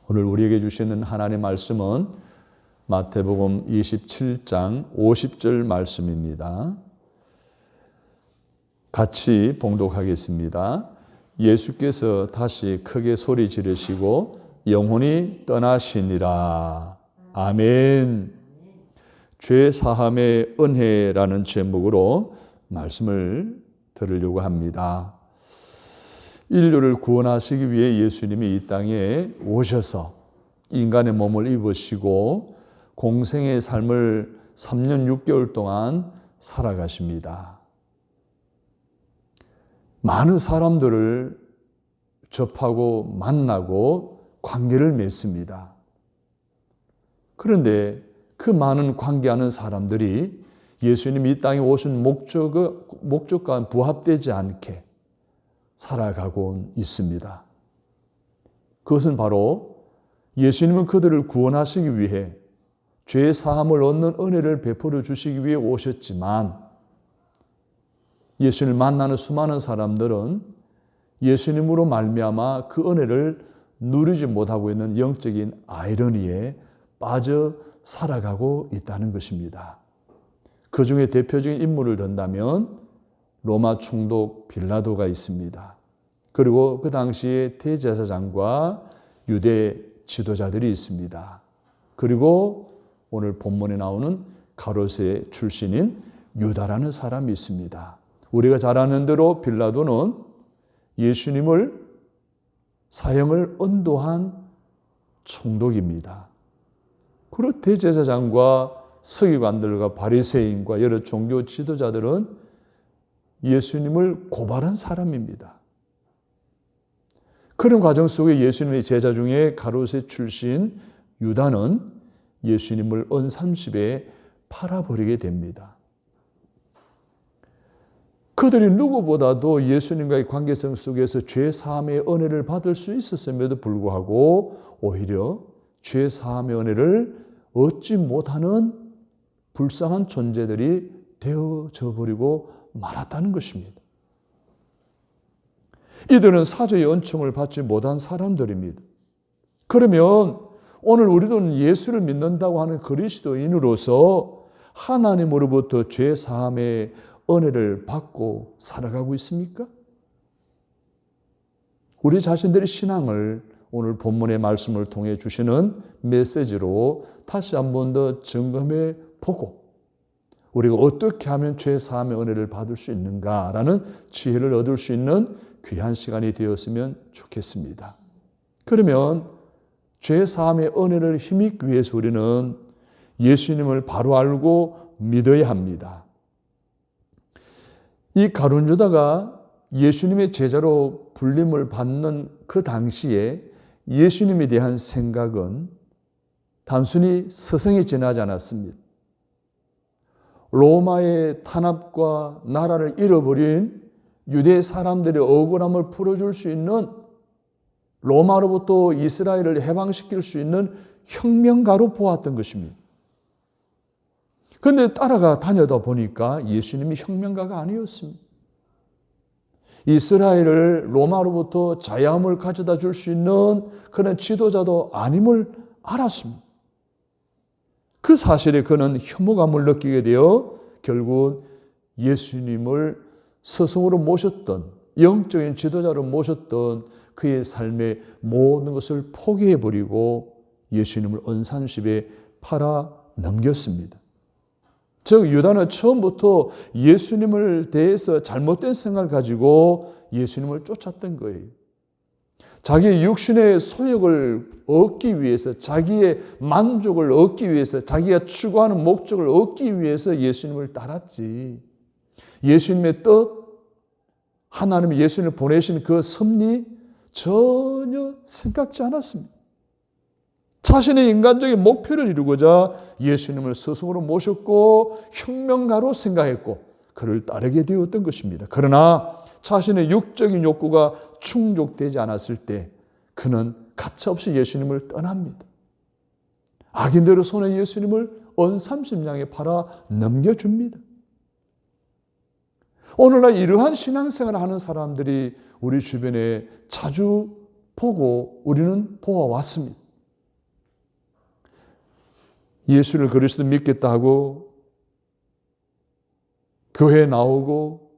오늘 우리에게 주시는 하나님의 말씀은 마태복음 27장 50절 말씀입니다. 같이 봉독하겠습니다. 예수께서 다시 크게 소리 지르시고 영혼이 떠나시니라. 아멘. 죄 사함의 은혜라는 제목으로 말씀을 들으려고 합니다. 인류를 구원하시기 위해 예수님이 이 땅에 오셔서 인간의 몸을 입으시고 공생의 삶을 3년 6개월 동안 살아가십니다. 많은 사람들을 접하고 만나고 관계를 맺습니다. 그런데 그 많은 관계하는 사람들이 예수님이 이 땅에 오신 목적과 부합되지 않게 살아가고 있습니다. 그것은 바로 예수님은 그들을 구원하시기 위해 죄 사함을 얻는 은혜를 베풀어 주시기 위해 오셨지만 예수님을 만나는 수많은 사람들은 예수님으로 말미암아 그 은혜를 누리지 못하고 있는 영적인 아이러니에 빠져 살아가고 있다는 것입니다. 그 중에 대표적인 인물을 든다면 로마 총독 빌라도가 있습니다. 그리고 그 당시에 대제사장과 유대 지도자들이 있습니다. 그리고 오늘 본문에 나오는 가롯의 출신인 유다라는 사람이 있습니다. 우리가 잘 아는 대로 빌라도는 예수님을 사형을 언도한 총독입니다. 그리고 대제사장과 서기관들과 바리새인과 여러 종교 지도자들은 예수님을 고발한 사람입니다. 그런 과정 속에 예수님의 제자 중에 가롯의 출신 유다는 예수님을 언삼십에 팔아버리게 됩니다. 그들이 누구보다도 예수님과의 관계성 속에서 죄 사함의 은혜를 받을 수 있었음에도 불구하고 오히려 죄 사함의 은혜를 얻지 못하는 불쌍한 존재들이 되어져 버리고 말았다는 것입니다. 이들은 사죄의 은총을 받지 못한 사람들입니다. 그러면 오늘 우리도 예수를 믿는다고 하는 그리스도인으로서 하나님으로부터 죄 사함의 은혜를 받고 살아가고 있습니까? 우리 자신들의 신앙을 오늘 본문의 말씀을 통해 주시는 메시지로 다시 한 번 더 점검해 보고 우리가 어떻게 하면 죄 사함의 은혜를 받을 수 있는가라는 지혜를 얻을 수 있는 귀한 시간이 되었으면 좋겠습니다. 그러면 죄 사함의 은혜를 힘입기 위해서 우리는 예수님을 바로 알고 믿어야 합니다. 이 가룟 유다가 예수님의 제자로 불림을 받는 그 당시에 예수님에 대한 생각은 단순히 서성에 지나지 않았습니다. 로마의 탄압과 나라를 잃어버린 유대 사람들의 억울함을 풀어줄 수 있는 로마로부터 이스라엘을 해방시킬 수 있는 혁명가로 보았던 것입니다. 그런데 따라가 다니다 보니까 예수님이 혁명가가 아니었습니다. 이스라엘을 로마로부터 자유함을 가져다 줄 수 있는 그런 지도자도 아님을 알았습니다. 그 사실에 그는 혐오감을 느끼게 되어 결국 예수님을 스승으로 모셨던 영적인 지도자로 모셨던 그의 삶의 모든 것을 포기해버리고 예수님을 언산십에 팔아 넘겼습니다. 즉 유다는 처음부터 예수님을 대해서 잘못된 생각을 가지고 예수님을 쫓았던 거예요. 자기의 육신의 소욕을 얻기 위해서, 자기의 만족을 얻기 위해서, 자기가 추구하는 목적을 얻기 위해서 예수님을 따랐지. 예수님의 뜻, 하나님이 예수님을 보내신 그 섭리 전혀 생각지 않았습니다. 자신의 인간적인 목표를 이루고자 예수님을 스승으로 모셨고 혁명가로 생각했고 그를 따르게 되었던 것입니다. 그러나 자신의 육적인 욕구가 충족되지 않았을 때 그는 가차없이 예수님을 떠납니다. 악인들의 손에 예수님을 언삼십냥에 팔아 넘겨줍니다. 오늘날 이러한 신앙생활을 하는 사람들이 우리 주변에 자주 보고 우리는 보아왔습니다. 예수를 그리스도 믿겠다 하고 교회에 나오고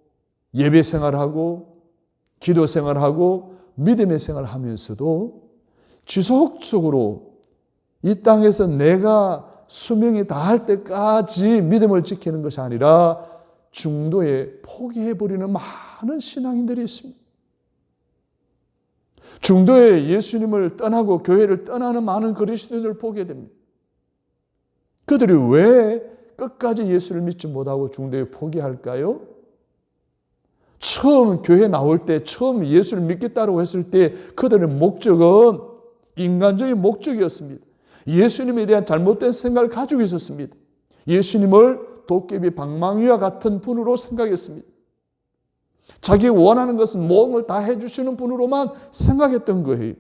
예배 생활하고 기도 생활하고 믿음의 생활하면서도 지속적으로 이 땅에서 내가 수명이 다할 때까지 믿음을 지키는 것이 아니라 중도에 포기해버리는 많은 신앙인들이 있습니다. 중도에 예수님을 떠나고 교회를 떠나는 많은 그리스도인들을 보게 됩니다. 그들이 왜 끝까지 예수를 믿지 못하고 중도에 포기할까요? 처음 교회 나올 때, 처음 예수를 믿겠다고 했을 때 그들의 목적은 인간적인 목적이었습니다. 예수님에 대한 잘못된 생각을 가지고 있었습니다. 예수님을 도깨비 방망이와 같은 분으로 생각했습니다. 자기가 원하는 것은 모든 걸 다 해주시는 분으로만 생각했던 거예요.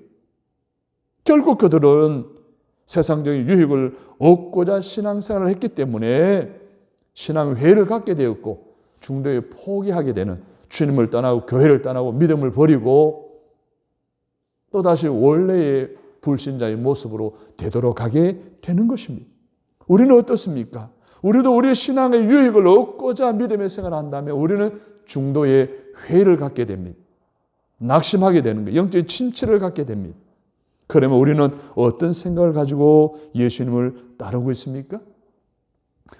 결국 그들은 세상적인 유익을 얻고자 신앙생활을 했기 때문에 신앙회를 갖게 되었고 중도에 포기하게 되는, 주님을 떠나고 교회를 떠나고 믿음을 버리고 또다시 원래의 불신자의 모습으로 되돌아가게 되는 것입니다. 우리는 어떻습니까? 우리도 우리의 신앙의 유익을 얻고자 믿음의 생활을 한다면 우리는 중도에 회의를 갖게 됩니다. 낙심하게 되는 거예요. 영적인 침체를 갖게 됩니다. 그러면 우리는 어떤 생각을 가지고 예수님을 따르고 있습니까?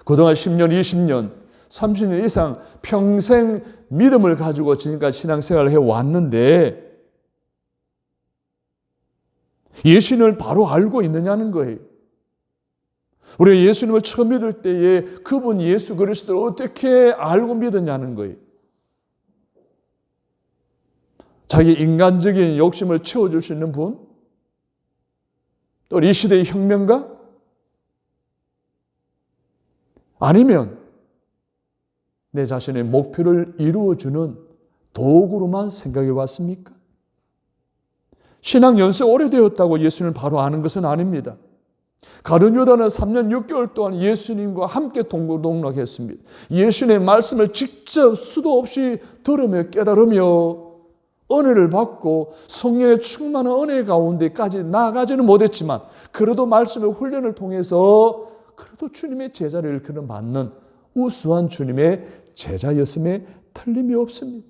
그동안 10년, 20년, 30년 이상 평생 믿음을 가지고 지금까지 신앙생활을 해왔는데 예수님을 바로 알고 있느냐는 거예요. 우리가 예수님을 처음 믿을 때에 그분 예수 그리스도를 어떻게 알고 믿었냐는 거예요. 자기 인간적인 욕심을 채워줄 수 있는 분? 또 이 시대의 혁명가? 아니면 내 자신의 목표를 이루어주는 도구로만 생각해 왔습니까? 신앙 연세 오래되었다고 예수님을 바로 아는 것은 아닙니다. 가룟 유다는 3년 6개월 동안 예수님과 함께 동고동락했습니다. 예수님의 말씀을 직접 수도 없이 들으며 깨달으며 은혜를 받고 성령의 충만한 은혜 가운데까지 나아가지는 못했지만 그래도 말씀의 훈련을 통해서 그래도 주님의 제자를 일컬어 받는 우수한 주님의 제자였음에 틀림이 없습니다.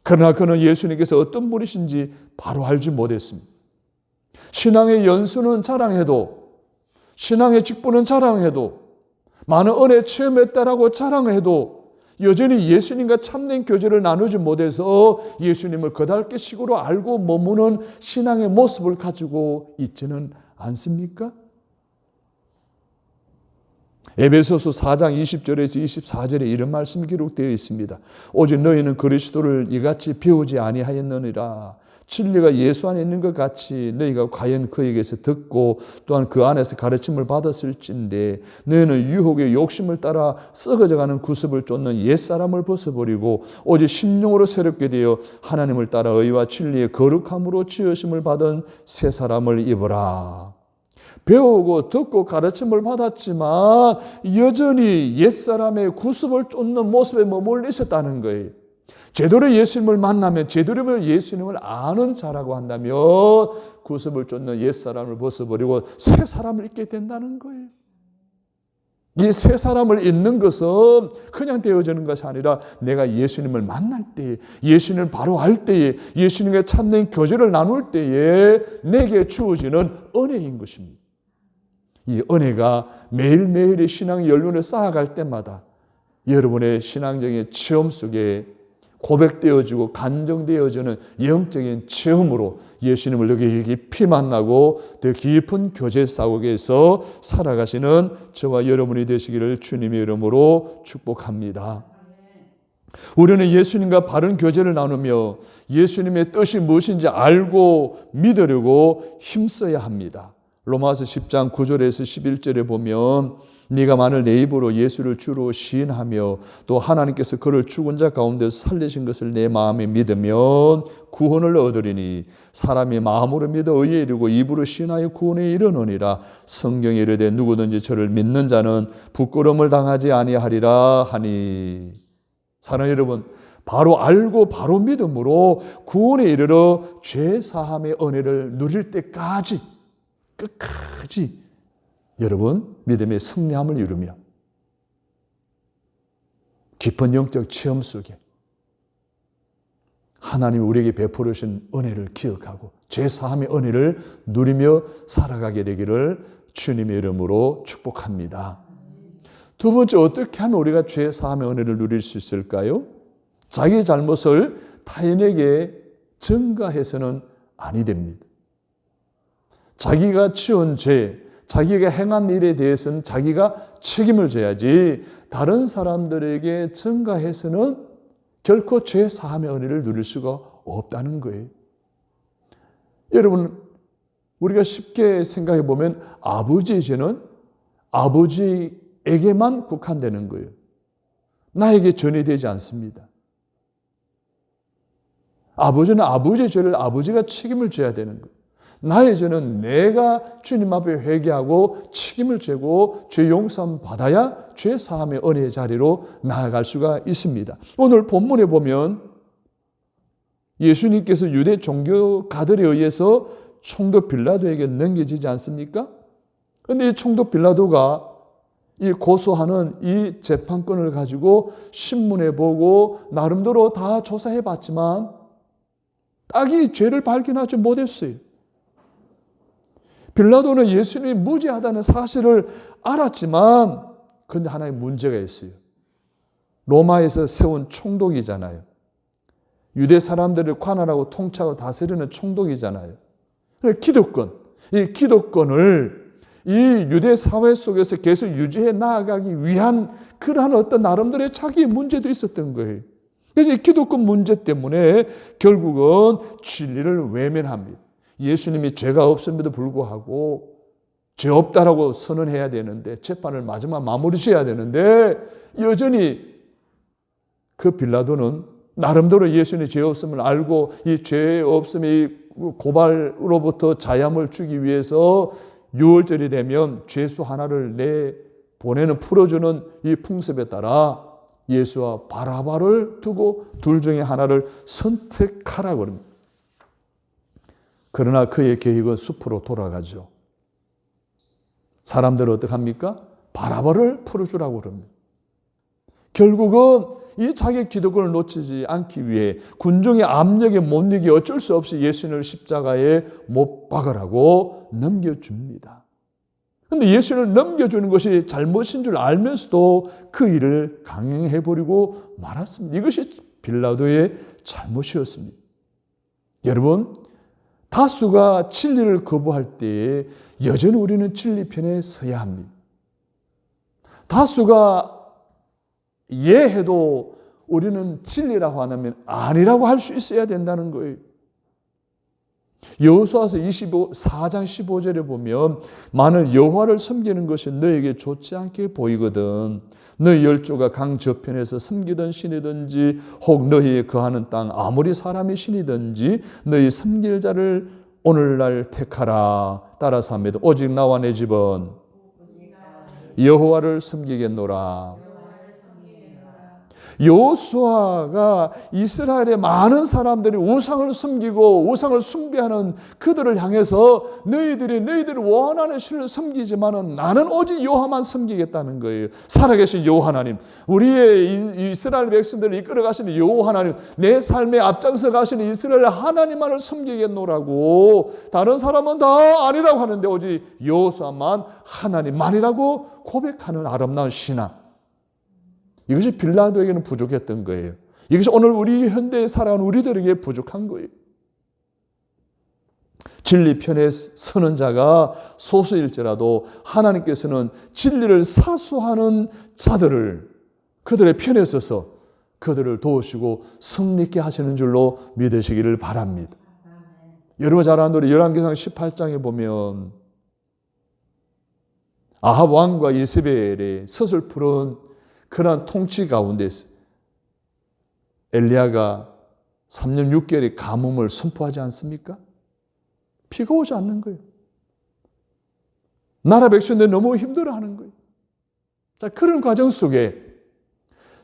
그러나 그는 예수님께서 어떤 분이신지 바로 알지 못했습니다. 신앙의 연수는 자랑해도, 신앙의 직분은 자랑해도, 많은 은혜 체험했다라고 자랑해도 여전히 예수님과 참된 교제를 나누지 못해서 예수님을 거달게 식으로 알고 머무는 신앙의 모습을 가지고 있지는 않습니까? 에베소서 4장 20절에서 24절에 이런 말씀이 기록되어 있습니다. 오직 너희는 그리스도를 이같이 배우지 아니하였느니라. 진리가 예수 안에 있는 것 같이 너희가 과연 그에게서 듣고 또한 그 안에서 가르침을 받았을진데 너희는 유혹의 욕심을 따라 썩어져가는 구습을 쫓는 옛사람을 벗어버리고 오직 심령으로 새롭게 되어 하나님을 따라 의와 진리의 거룩함으로 지으심을 받은 새 사람을 입으라. 배우고 듣고 가르침을 받았지만 여전히 옛사람의 구습을 쫓는 모습에 머물러 있었다는 거예요. 제대로 예수님을 만나면 제대로 예수님을 아는 자라고 한다면 구습을 쫓는 옛사람을 벗어버리고 새 사람을 입게 된다는 거예요. 이 새 사람을 입는 것은 그냥 되어지는 것이 아니라 내가 예수님을 만날 때에, 예수님을 바로 알 때에, 예수님과 참된 교제를 나눌 때에 내게 주어지는 은혜인 것입니다. 이 은혜가 매일매일의 신앙 연륜을 쌓아갈 때마다 여러분의 신앙적인 체험 속에 고백되어지고 간정되어지는 영적인 체험으로 예수님을 더 깊이 만나고 더 깊은 교제 싸움에서 살아가시는 저와 여러분이 되시기를 주님의 이름으로 축복합니다. 우리는 예수님과 바른 교제를 나누며 예수님의 뜻이 무엇인지 알고 믿으려고 힘써야 합니다. 로마서 10장 9절에서 11절에 보면 네가 만일 내 입으로 예수를 주로 시인하며 또 하나님께서 그를 죽은 자 가운데서 살리신 것을 내 마음에 믿으면 구원을 얻으리니 사람이 마음으로 믿어 의에 이르고 입으로 시인하여 구원에 이르느니라. 성경에 이르되 누구든지 저를 믿는 자는 부끄러움을 당하지 아니하리라 하니. 사랑하는 여러분, 바로 알고 바로 믿음으로 구원에 이르러 죄 사함의 은혜를 누릴 때까지 끝까지 여러분, 믿음의 승리함을 이루며 깊은 영적 체험 속에 하나님이 우리에게 베풀어 주신 은혜를 기억하고 죄사함의 은혜를 누리며 살아가게 되기를 주님의 이름으로 축복합니다. 두 번째, 어떻게 하면 우리가 죄사함의 은혜를 누릴 수 있을까요? 자기 잘못을 타인에게 전가해서는 아니 됩니다. 자기가 지은 죄, 자기가 행한 일에 대해서는 자기가 책임을 져야지 다른 사람들에게 전가해서는 결코 죄 사함의 은혜를 누릴 수가 없다는 거예요. 여러분, 우리가 쉽게 생각해 보면 아버지의 죄는 아버지에게만 국한되는 거예요. 나에게 전이되지 않습니다. 아버지는 아버지의 죄를 아버지가 책임을 져야 되는 거예요. 나의 죄는 내가 주님 앞에 회개하고 책임을 지고 죄 용서함 받아야 죄 사함의 은혜의 자리로 나아갈 수가 있습니다. 오늘 본문에 보면 예수님께서 유대 종교가들에 의해서 총독 빌라도에게 넘겨지지 않습니까? 그런데 이 총독 빌라도가 이 고소하는 이 재판권을 가지고 신문에 보고 나름대로 다 조사해 봤지만 딱히 죄를 발견하지 못했어요. 빌라도는 예수님이 무죄하다는 사실을 알았지만 그런데 하나의 문제가 있어요. 로마에서 세운 총독이잖아요. 유대 사람들을 관할하고 통치하고 다스리는 총독이잖아요. 기득권, 이 기득권을 이 유대 사회 속에서 계속 유지해 나아가기 위한 그러한 어떤 나름대로의 자기의 문제도 있었던 거예요. 그래서 이 기득권 문제 때문에 결국은 진리를 외면합니다. 예수님이 죄가 없음에도 불구하고 죄 없다라고 선언해야 되는데 재판을 마지막 마무리 지어야 되는데 여전히 그 빌라도는 나름대로 예수님이 죄 없음을 알고 이 죄 없음의 고발로부터 자유함을 주기 위해서 6월절이 되면 죄수 하나를 내보내는 풀어주는 이 풍습에 따라 예수와 바라바를 두고 둘 중에 하나를 선택하라고 합니다. 그러나 그의 계획은 숲으로 돌아가죠. 사람들은 어떻게 합니까? 바라바를 풀어주라고 그럽니다. 결국은 이 자기 기득권을 놓치지 않기 위해 군중의 압력에 못 이겨 어쩔 수 없이 예수님을 십자가에 못 박으라고 넘겨줍니다. 그런데 예수님을 넘겨주는 것이 잘못인 줄 알면서도 그 일을 강행해버리고 말았습니다. 이것이 빌라도의 잘못이었습니다. 여러분, 다수가 진리를 거부할 때에 여전히 우리는 진리 편에 서야 합니다. 다수가 예해도 우리는 진리라고 안 하면 아니라고 할 수 있어야 된다는 거예요. 여호수아서 4장 15절에 보면 만일 여호와를 섬기는 것이 너에게 좋지 않게 보이거든 너희 열조가 강 저편에서 섬기던 신이든지 혹 너희의 거하는 땅 아무리 사람의 신이든지 너희 섬길 자를 오늘날 택하라. 따라서 합니다. 오직 나와 내 집은 여호와를 섬기겠노라. 여호수아가 이스라엘의 많은 사람들이 우상을 섬기고 우상을 숭배하는 그들을 향해서 너희들이 원하는 신을 섬기지만은 나는 오직 여호와만 섬기겠다는 거예요. 살아계신 여호와 하나님, 우리의 이스라엘 백성들을 이끌어 가시는 여호와 하나님, 내 삶에 앞장서 가시는 이스라엘 하나님만을 섬기겠노라고. 다른 사람은 다 아니라고 하는데 오직 여호수아만 하나님만이라고 고백하는 아름다운 신앙. 이것이 빌라도에게는 부족했던 거예요. 이것이 오늘 우리 현대에 살아가는 우리들에게 부족한 거예요. 진리 편에 서는 자가 소수일지라도 하나님께서는 진리를 사수하는 자들을 그들의 편에 서서 그들을 도우시고 승리케 하시는 줄로 믿으시기를 바랍니다. 여러분 잘 아는 노래 열왕기상 18장에 보면 아합 왕과 이세벨의 서슬푸른 그러한 통치 가운데서 엘리야가 3년 6개월의 가뭄을 선포하지 않습니까? 비가 오지 않는 거예요. 나라 백성들이 너무 힘들어하는 거예요. 자, 그런 과정 속에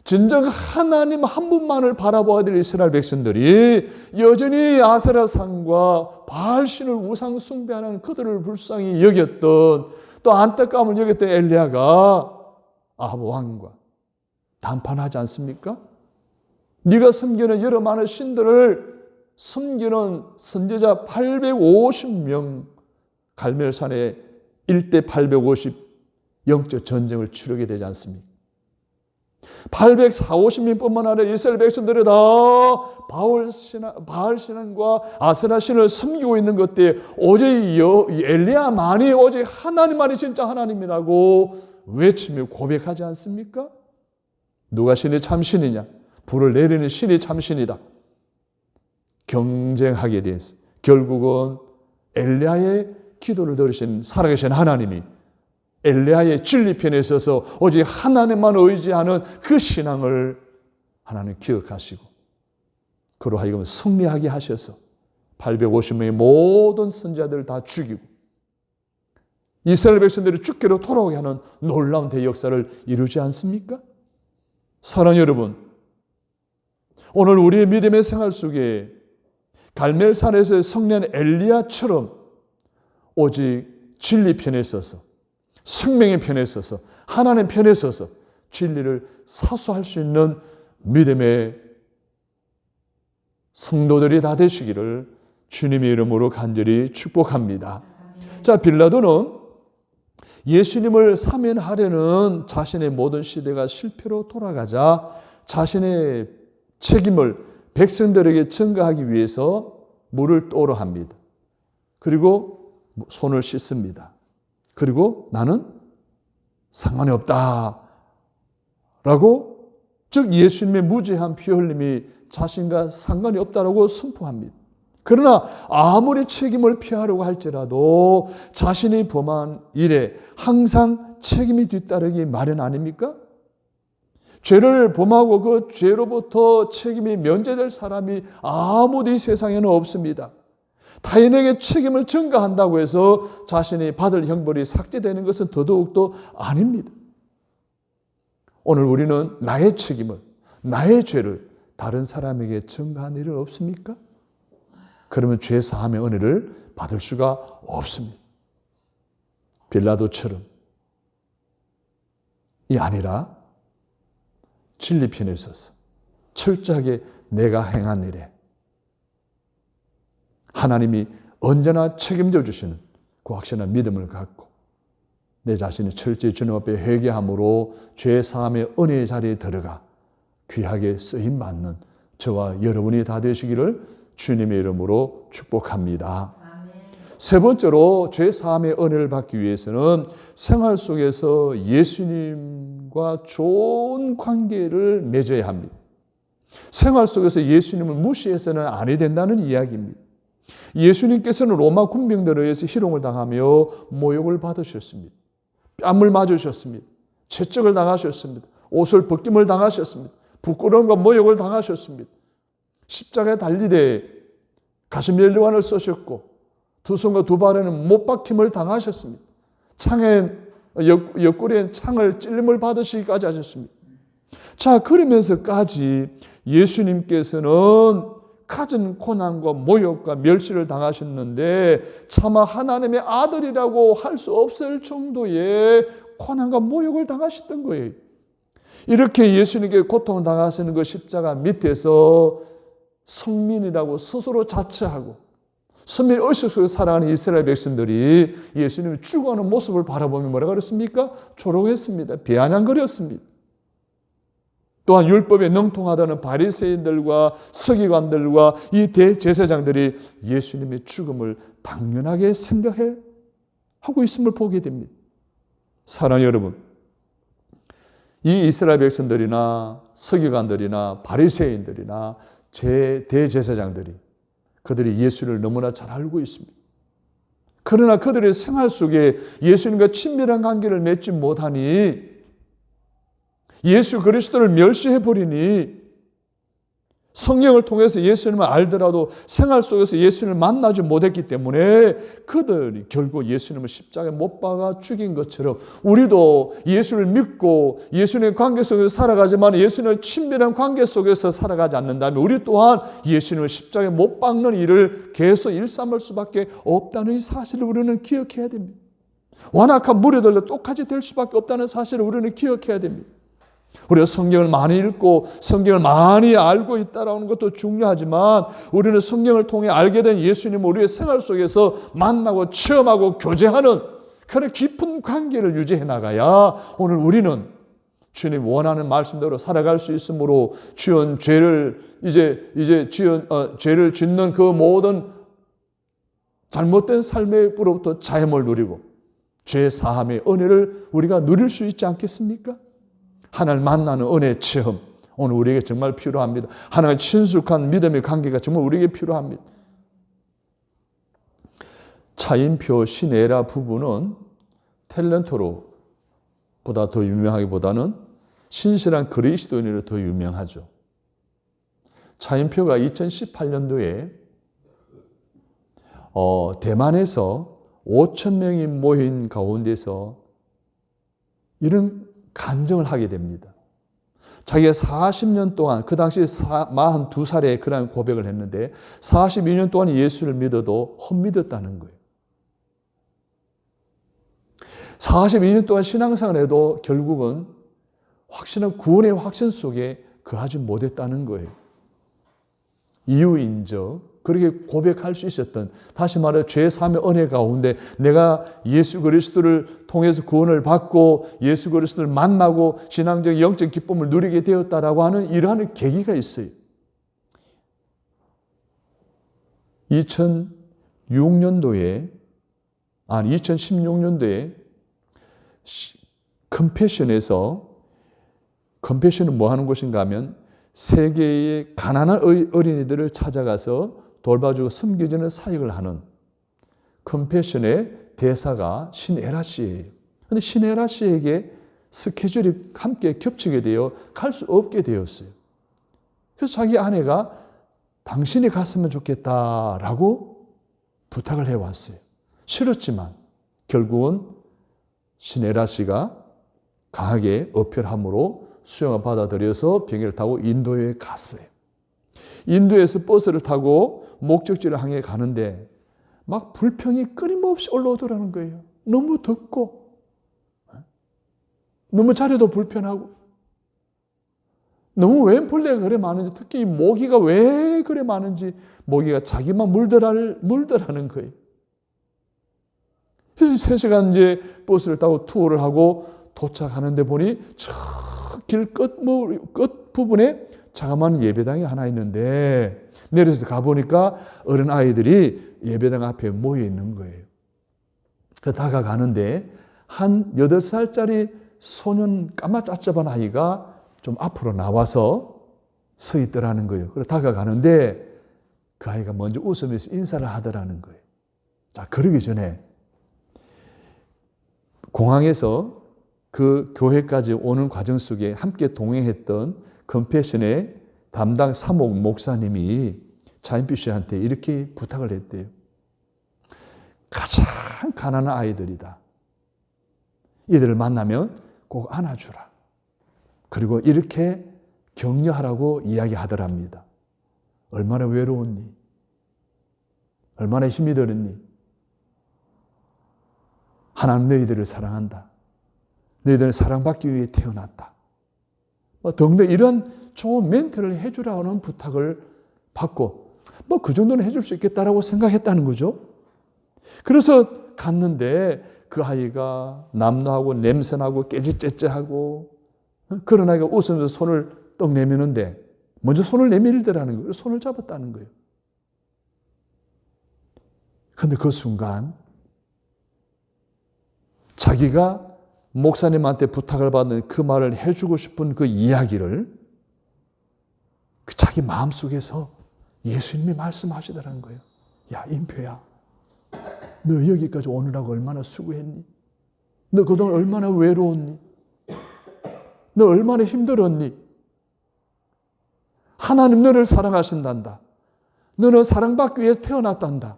진정 하나님 한 분만을 바라보아야 될 이스라엘 백성들이 여전히 아세라상과 바알신을 우상 숭배하는 그들을 불쌍히 여겼던, 또 안타까움을 여겼던 엘리야가 아합 왕과 담판하지 않습니까? 네가 섬기는 여러 많은 신들을 섬기는 선지자 850명, 갈멜산에 1대 850 영적 전쟁을 치르게 되지 않습니까? 850명뿐만 아니라 이스라엘 백성들이 다 바알신앙과 아세라신을 섬기고 있는 것 때에 오직 엘리야만이, 오직 하나님만이 진짜 하나님이라고 외치며 고백하지 않습니까? 누가 신이 참신이냐? 불을 내리는 신이 참신이다. 경쟁하게 됐어요. 결국은 엘리야의 기도를 들으신 살아계신 하나님이 엘리야의 진리편에 있어서 오직 하나님만 의지하는 그 신앙을 하나님 기억하시고 그로 하여금 승리하게 하셔서 850명의 모든 선지자들을 다 죽이고 이스라엘 백성들이 죽기로 돌아오게 하는 놀라운 대역사를 이루지 않습니까? 사랑하는 여러분, 오늘 우리의 믿음의 생활 속에 갈멜산에서의 성령 엘리야처럼 오직 진리 편에 있어서, 생명의 편에 있어서, 하나님 편에 있어서 진리를 사수할 수 있는 믿음의 성도들이 다 되시기를 주님의 이름으로 간절히 축복합니다. 자, 빌라도는 예수님을 사면하려는 자신의 모든 시대가 실패로 돌아가자 자신의 책임을 백성들에게 전가하기 위해서 물을 떠오러 합니다. 그리고 손을 씻습니다. 그리고 나는 상관이 없다 라고, 즉 예수님의 무죄한 피 흘림이 자신과 상관이 없다라고 선포합니다. 그러나 아무리 책임을 피하려고 할지라도 자신이 범한 일에 항상 책임이 뒤따르기 마련 아닙니까? 죄를 범하고 그 죄로부터 책임이 면제될 사람이 아무도 이 세상에는 없습니다. 타인에게 책임을 전가한다고 해서 자신이 받을 형벌이 삭제되는 것은 더더욱도 아닙니다. 오늘 우리는 나의 책임을, 나의 죄를 다른 사람에게 전가한 일은 없습니까? 그러면 죄 사함의 은혜를 받을 수가 없습니다. 빌라도처럼 이 아니라 진리편에 있어서 철저하게 내가 행한 일에 하나님이 언제나 책임져 주시는 그 확신한 믿음을 갖고 내 자신이 철저히 주님 앞에 회개함으로 죄 사함의 은혜의 자리에 들어가 귀하게 쓰임받는 저와 여러분이 다 되시기를 주님의 이름으로 축복합니다. 세 번째로 죄 사함의 은혜를 받기 위해서는 생활 속에서 예수님과 좋은 관계를 맺어야 합니다. 생활 속에서 예수님을 무시해서는 아니 된다는 이야기입니다. 예수님께서는 로마 군병들에 의해서 희롱을 당하며 모욕을 받으셨습니다. 뺨을 맞으셨습니다. 채찍을 당하셨습니다. 옷을 벗김을 당하셨습니다. 부끄러움과 모욕을 당하셨습니다. 십자가에 달리되 가시멜리환을 쓰셨고 두 손과 두 발에는 못 박힘을 당하셨습니다. 옆구리엔 창을 찔림을 받으시기까지 하셨습니다. 자, 그러면서까지 예수님께서는 갖은 고난과 모욕과 멸시를 당하셨는데 차마 하나님의 아들이라고 할 수 없을 정도의 고난과 모욕을 당하셨던 거예요. 이렇게 예수님께 고통을 당하시는 그 십자가 밑에서 성민이라고 스스로 자처하고 성민 의식 속에 살아가는 이스라엘 백성들이 예수님이 죽어가는 모습을 바라보며 뭐라 그랬습니까? 조롱했습니다. 비아냥거렸습니다. 또한 율법에 능통하다는 바리새인들과 서기관들과 이 대제사장들이 예수님의 죽음을 당연하게 생각해 하고 있음을 보게 됩니다. 사랑하는 여러분, 이 이스라엘 백성들이나 서기관들이나 바리새인들이나 대제사장들이 그들이 예수를 너무나 잘 알고 있습니다. 그러나 그들의 생활 속에 예수님과 친밀한 관계를 맺지 못하니 예수 그리스도를 멸시해버리니 성경을 통해서 예수님을 알더라도 생활 속에서 예수님을 만나지 못했기 때문에 그들이 결국 예수님을 십자가에 못 박아 죽인 것처럼 우리도 예수를 믿고 예수님의 관계 속에서 살아가지만 예수님을 친밀한 관계 속에서 살아가지 않는다면 우리 또한 예수님을 십자가에 못 박는 일을 계속 일삼을 수밖에 없다는 이 사실을 우리는 기억해야 됩니다. 완악한 무리들도 똑같이 될 수밖에 없다는 사실을 우리는 기억해야 됩니다. 우리가 성경을 많이 읽고 성경을 많이 알고 있다는 것도 중요하지만 우리는 성경을 통해 알게 된 예수님을 우리의 생활 속에서 만나고 체험하고 교제하는 그런 깊은 관계를 유지해 나가야 오늘 우리는 주님 원하는 말씀대로 살아갈 수 있으므로 지은 죄를 죄를 짓는 그 모든 잘못된 삶으로부터 자유를 누리고 죄 사함의 은혜를 우리가 누릴 수 있지 않겠습니까? 하나님을 만나는 은혜의 체험, 오늘 우리에게 정말 필요합니다. 하나님과 친숙한 믿음의 관계가 정말 우리에게 필요합니다. 차인표 신에라 부부는 탤런트로 보다 더 유명하기보다는 신실한 그리스도인으로 더 유명하죠. 차인표가 2018년도에 대만에서 5천 명이 모인 가운데서 이런 간증을 하게 됩니다. 자기가 40년 동안, 그 당시 42살에 그런 고백을 했는데 42년 동안 예수를 믿어도 헛믿었다는 거예요. 42년 동안 신앙생활을 해도 결국은 확신한 구원의 확신 속에 거하지 못했다는 거예요. 이유인적 그렇게 고백할 수 있었던, 다시 말해 죄 사함의 은혜 가운데 내가 예수 그리스도를 통해서 구원을 받고 예수 그리스도를 만나고 신앙적 영적 기쁨을 누리게 되었다라고 하는 이러한 계기가 있어요. 2016년도에 컴패션은 뭐 하는 곳인가 하면 세계의 가난한 어린이들을 찾아가서 돌봐주고 섬겨주는 사역을 하는 컴패션의 대사가 신에라 씨예요. 그런데 신에라 씨에게 스케줄이 함께 겹치게 되어 갈 수 없게 되었어요. 그래서 자기 아내가 당신이 갔으면 좋겠다라고 부탁을 해왔어요. 싫었지만 결국은 신에라 씨가 강하게 어필함으로 수용을 받아들여서 비행기를 타고 인도에 갔어요. 인도에서 버스를 타고 목적지를 향해 가는데 막 불평이 끊임없이 올라오더라는 거예요. 너무 덥고 너무 자리도 불편하고 너무 왜 벌레가 그래 많은지, 특히 이 모기가 왜 그래 많은지, 모기가 자기만 물더라는 거예요. 그래서 3시간 이제 버스를 타고 투어를 하고 도착하는데 보니 저 길 끝 부분에 자그마한 예배당이 하나 있는데 내려서 가보니까 어린 아이들이 예배당 앞에 모여 있는 거예요. 그래서 다가가는데 한 8살짜리 소년 까마짭짭한 아이가 좀 앞으로 나와서 서 있더라는 거예요. 그래서 다가가는데 그 아이가 먼저 웃으면서 인사를 하더라는 거예요. 자, 그러기 전에 공항에서 그 교회까지 오는 과정 속에 함께 동행했던 컴패션의 담당 사목 목사님이 차인표 씨한테 이렇게 부탁을 했대요. 가장 가난한 아이들이다. 이들을 만나면 꼭 안아주라. 그리고 이렇게 격려하라고 이야기하더랍니다. 얼마나 외로웠니? 얼마나 힘이 들었니? 하나님 너희들을 사랑한다. 너희들은 사랑받기 위해 태어났다. 등등 이런 좋은 멘트를 해주라는 부탁을 받고 그 정도는 해줄 수 있겠다라고 생각했다는 거죠. 그래서 갔는데 그 아이가 남노하고 냄새나고 깨지째째하고 그런 아이가 웃으면서 손을 떡 내미는데 먼저 손을 내밀더라는 거예요. 손을 잡았다는 거예요. 그런데 그 순간 자기가 목사님한테 부탁을 받는 그 말을 해주고 싶은 그 이야기를 자기 마음속에서 예수님이 말씀하시더라는 거예요. 야, 임표야, 너 여기까지 오느라고 얼마나 수고했니? 너 그동안 얼마나 외로웠니? 너 얼마나 힘들었니? 하나님 너를 사랑하신단다. 너는 사랑받기 위해서 태어났단다.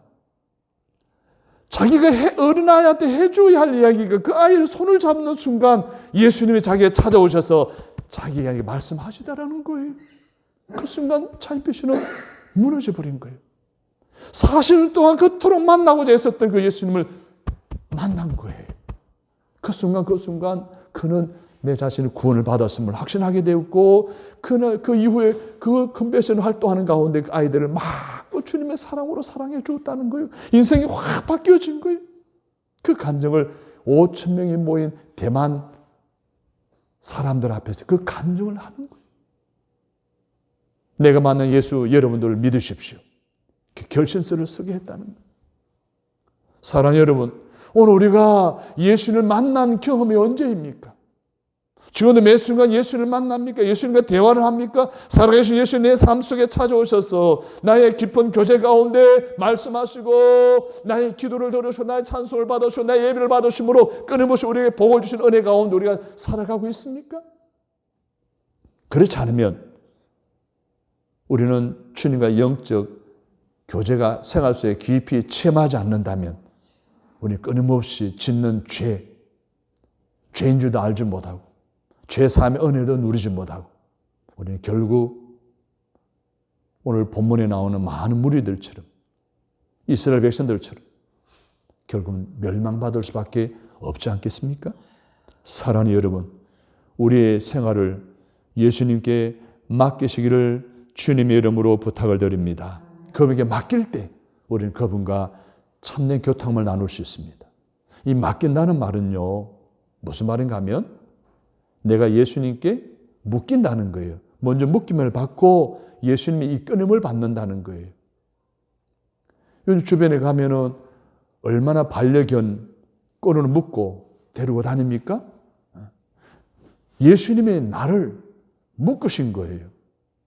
자기가 어린아이한테 해줘야 할 이야기가 그 아이의 손을 잡는 순간 예수님이 자기가 찾아오셔서 자기에게 말씀하시다라는 거예요. 그 순간 차인표 씨는 무너져 버린 거예요. 40년 동안 그토록 만나고자 했었던 그 예수님을 만난 거예요. 그 순간 그는 내 자신의 구원을 받았음을 확신하게 되었고, 그는 그 이후에 그 컨베션 활동하는 가운데 그 아이들을 막 주님의 사랑으로 사랑해 주었다는 거예요. 인생이 확 바뀌어진 거예요. 그 감정을 5천 명이 모인 대만 사람들 앞에서 그 감정을 하는 거예요. 내가 만난 예수 여러분들을 믿으십시오. 그 결신서를 쓰게 했다는 거예요. 사랑하는 여러분, 오늘 우리가 예수를 만난 경험이 언제입니까? 지금도 매 순간 예수를 만납니까? 예수님과 대화를 합니까? 살아계신 예수 내 삶 속에 찾아오셔서 나의 깊은 교제 가운데 말씀하시고 나의 기도를 들으시고 나의 찬송을 받으시고 나의 예배를 받으심으로 끊임없이 우리에게 복을 주신 은혜 가운데 우리가 살아가고 있습니까? 그렇지 않으면 우리는 주님과 영적 교제가 생활 속에 깊이 체험하지 않는다면 우리는 끊임없이 짓는 죄인 줄도 알지 못하고 죄 사함의 은혜도 누리지 못하고 우리는 결국 오늘 본문에 나오는 많은 무리들처럼 이스라엘 백성들처럼 결국은 멸망받을 수밖에 없지 않겠습니까? 사랑하는 여러분, 우리의 생활을 예수님께 맡기시기를 주님의 이름으로 부탁을 드립니다. 그분에게 맡길 때 우리는 그분과 참된 교통을 나눌 수 있습니다. 이 맡긴다는 말은요, 무슨 말인가 하면 내가 예수님께 묶인다는 거예요. 먼저 묶임을 받고 예수님이 이 끊임을 받는다는 거예요. 요즘 주변에 가면은 얼마나 반려견 꼬리를 묶고 데리고 다닙니까? 예수님이 나를 묶으신 거예요.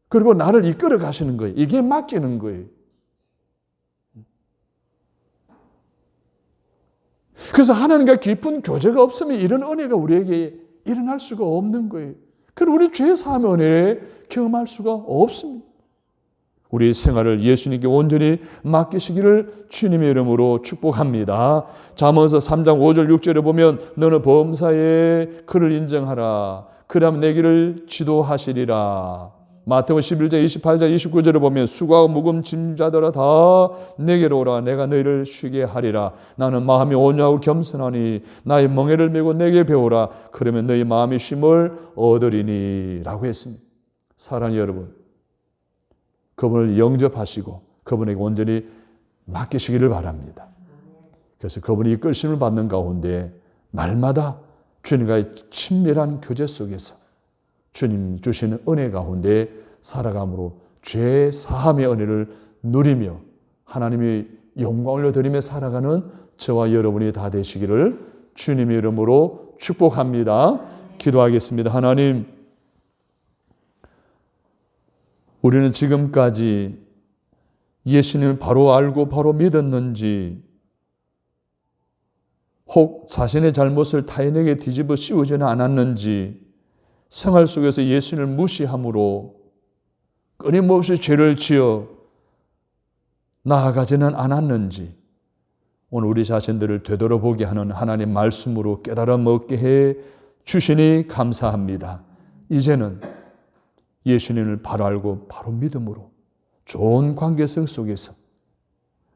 그리고 나를 이끌어 가시는 거예요. 이게 맡기는 거예요. 그래서 하나님과 깊은 교제가 없으면 이런 은혜가 우리에게 일어날 수가 없는 거예요. 그리고 우리 죄 사함의 은혜 경험할 수가 없습니다. 우리 생활을 예수님께 온전히 맡기시기를 주님의 이름으로 축복합니다. 잠언서 3장 5절 6절에 보면 너는 범사에 그를 인정하라. 그러면 내 길을 지도하시리라. 마태복음 11장 28장 29절에 보면 수고하고 무거운 짐자들아 다 내게로 오라. 내가 너희를 쉬게 하리라. 나는 마음이 온유하고 겸손하니 나의 멍에를 메고 내게 배우라. 그러면 너희 마음이 쉼을 얻으리니 라고 했습니다. 사랑하는 여러분, 그분을 영접하시고 그분에게 온전히 맡기시기를 바랍니다. 그래서 그분이 이끌심을 받는 가운데 날마다 주님과의 친밀한 교제 속에서 주님 주시는 은혜 가운데 살아감으로 죄 사함의 은혜를 누리며 하나님의 영광을 올려드리며 살아가는 저와 여러분이 다 되시기를 주님의 이름으로 축복합니다. 기도하겠습니다. 하나님, 우리는 지금까지 예수님을 바로 알고 바로 믿었는지 혹 자신의 잘못을 타인에게 뒤집어 씌우지는 않았는지 생활 속에서 예수님을 무시함으로 끊임없이 죄를 지어 나아가지는 않았는지 오늘 우리 자신들을 되돌아보게 하는 하나님 말씀으로 깨달음 얻게 해 주시니 감사합니다. 이제는 예수님을 바로 알고 바로 믿음으로 좋은 관계성 속에서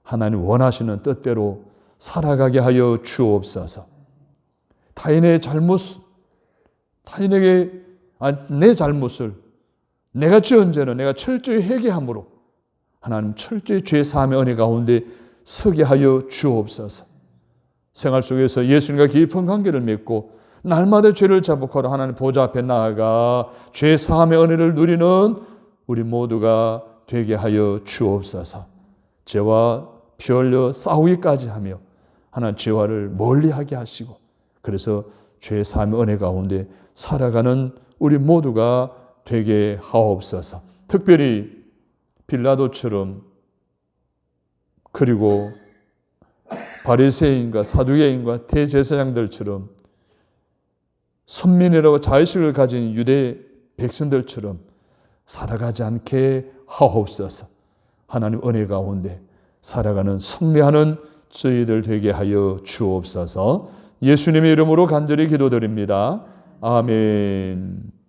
하나님 원하시는 뜻대로 살아가게 하여 주옵소서. 타인의 잘못, 타인에게 내 잘못을 내가 지은 죄는 내가 철저히 회개함으로 하나님 철저히 죄 사함의 은혜 가운데 서게 하여 주옵소서. 생활 속에서 예수님과 깊은 관계를 맺고 날마다 죄를 자복하러 하나님 보좌 앞에 나아가 죄 사함의 은혜를 누리는 우리 모두가 되게 하여 주옵소서. 죄와 피 흘려 싸우기까지 하며 하나님 죄와를 멀리하게 하시고 그래서 죄 사함의 은혜 가운데 살아가는 우리 모두가 되게 하옵소서. 특별히 빌라도처럼 그리고 바리새인과 사두개인과 대제사장들처럼 선민이라고 자의식을 가진 유대 백성들처럼 살아가지 않게 하옵소서. 하나님 은혜 가운데 살아가는 승리하는 저희들 되게 하여 주옵소서. 예수님의 이름으로 간절히 기도드립니다. 아멘.